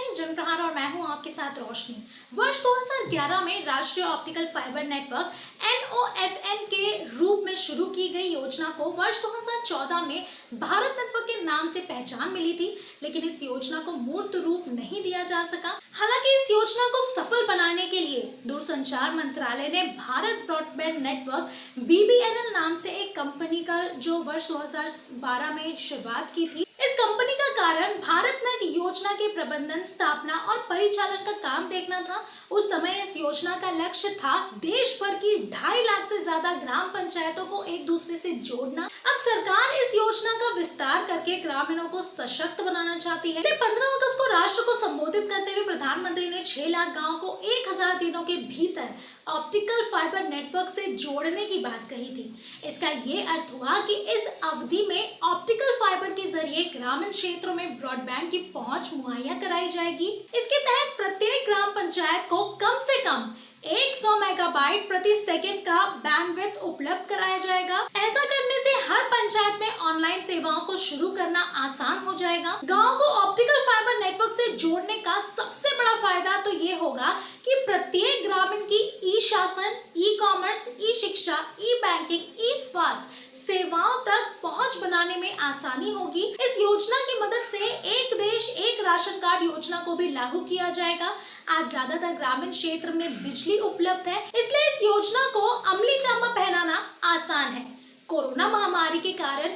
हैं जनप्रहार और मैं हूं आपके साथ रोशनी। वर्ष 2011 में राष्ट्रीय ऑप्टिकल फाइबर नेटवर्क NOFN के रूप में शुरू की गई योजना को वर्ष 2014 में भारत नेटवर्क के नाम से पहचान मिली थी, लेकिन इस योजना को मूर्त रूप नहीं दिया जा सका। हालांकि इस योजना को सफल बनाने के लिए दूरसंचार मंत्रालय ने भारत ब्रॉडबैंड नेटवर्क BBNL नाम से एक कंपनी का जो वर्ष 2012 में शुरुआत की थी। इस कंपनी का कारण भारत नेट योजना के प्रबंधन, स्थापना और परिचालन का काम देखना था। उस समय इस योजना का लक्ष्य था देश भर की 2.5 लाख से ज्यादा ग्राम पंचायतों को एक दूसरे से जोड़ना। अब सरकार इस योजना का विस्तार करके ग्रामीणों को सशक्त बनाना चाहती है। 15 अगस्त को राष्ट्र को संबोधित करते हुए प्रधानमंत्री ने 6 लाख गाँव को 1000 दिनों के भीतर ऑप्टिकल फाइबर नेटवर्क से जोड़ने की बात कही थी। इसका ये अर्थ हुआ कि इस अवधि में ऑप्टिकल फाइबर के जरिए ग्रामीण क्षेत्रों में ब्रॉडबैंड की पहुंच मुहैया कराई जाएगी। इसके तहत प्रत्येक ग्राम पंचायत को कम से कम 100 मेगाबाइट प्रति सेकंड का बैंडविड्थ उपलब्ध कराया जाएगा। ऐसा करने से हर पंचायत में ऑनलाइन सेवाओं को शुरू करना आसान हो जाएगा। गांव को ऑप्टिकल फाइबर नेटवर्क से जोड़ने का सबसे बड़ा फायदा तो ये होगा कि प्रत्येक ग्रामीण की ई शासन, ई कॉमर्स, ई शिक्षा, ई बैंकिंग, ई स्वास्थ्य सेवाओं तक पहुंच बनाने में आसानी होगी। इस योजना की मदद से एक देश एक राशन कार्ड योजना को भी लागू किया जाएगा। आज ज्यादातर ग्रामीण क्षेत्र में बिजली उपलब्ध है, इसलिए इस योजना को अमली जामा पहनाना आसान है। कोरोना महामारी के कारण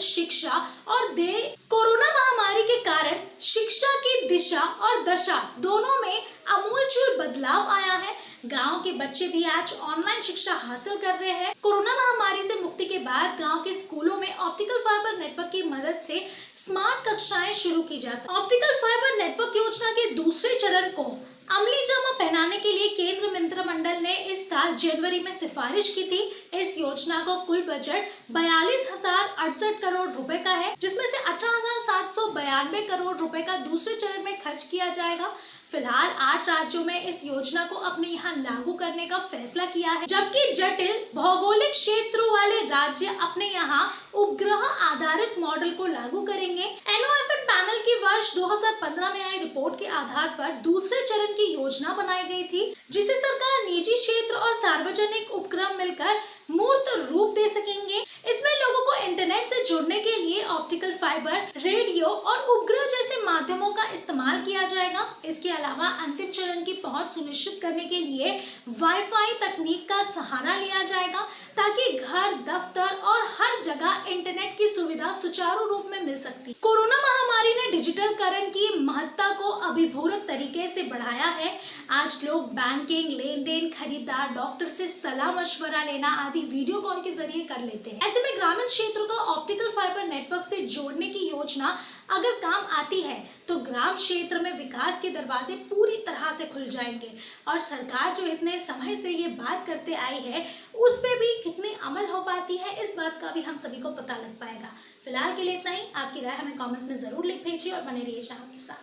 शिक्षा की दिशा और दशा दोनों में आमूलचूल बदलाव आया है। गांव के बच्चे भी आज ऑनलाइन शिक्षा हासिल कर रहे हैं। कोरोना महामारी से मुक्ति के बाद गांव के स्कूलों में ऑप्टिकल फाइबर नेटवर्क की मदद से स्मार्ट कक्षाएं शुरू की जा सकती। ऑप्टिकल फाइबर नेटवर्क योजना के दूसरे चरण को अमली जामा पहनाने के लिए केंद्र मंत्रिमंडल ने इस साल जनवरी में सिफारिश की थी। इस योजना को कुल बजट 42,068 करोड़ रुपए का है, जिसमें से 18,792 करोड़ रुपए का दूसरे चरण में खर्च किया जाएगा। फिलहाल 8 राज्यों में इस योजना को अपने यहाँ लागू करने का फैसला किया है, जबकि जटिल भौगोलिक क्षेत्रों वाले राज्य अपने यहाँ उपग्रह आधारित मॉडल को लागू करेंगे। NOFN पैनल की वर्ष 2015 में आई रिपोर्ट के आधार पर दूसरे चरण की योजना बनाई गई थी, जिसे सरकार, निजी क्षेत्र और सार्वजनिक उपक्रम मिलकर मूर्त रूप दे सकेंगे। इसमें लोगों को इंटरनेट से जुड़ने के लिए ऑप्टिकल फाइबर, रेडियो और उपग्रह जैसे माध्यमों का इस्तेमाल किया जाएगा। इसके अलावा अंतिम चरण की पहुंच सुनिश्चित करने के लिए वाईफाई तकनीक का सहारा लिया जाएगा, ताकि घर, दफ्तर और हर जगह इंटरनेट की सुविधा सुचारू रूप में मिल सकती। कोरोना महामारी ने डिजिटलकरण की महत्ता को अभिभूत तरीके से बढ़ाया है। आज लोग बैंकिंग, लेन देन, खरीदार, डॉक्टर से सलाह मशवरा लेना आदि वीडियो कॉल के जरिए कर लेते हैं। ऐसे में ग्रामीण क्षेत्रों को ऑप्टिकल फाइबर नेटवर्क से जोड़ने की योजना अगर काम आती है तो ग्राम क्षेत्र में विकास के दरवाजे पूरी तरह से खुल जाएंगे। और सरकार जो इतने समय से ये बात करते आई है, उस पे भी कितनी अमल हो पाती है, इस बात का भी हम सभी को पता लग पाएगा। फिलहाल के लिए इतना ही। आपकी राय हमें कमेंट्स में जरूर लिख भेजिए और बने रहिए चैनल के साथ।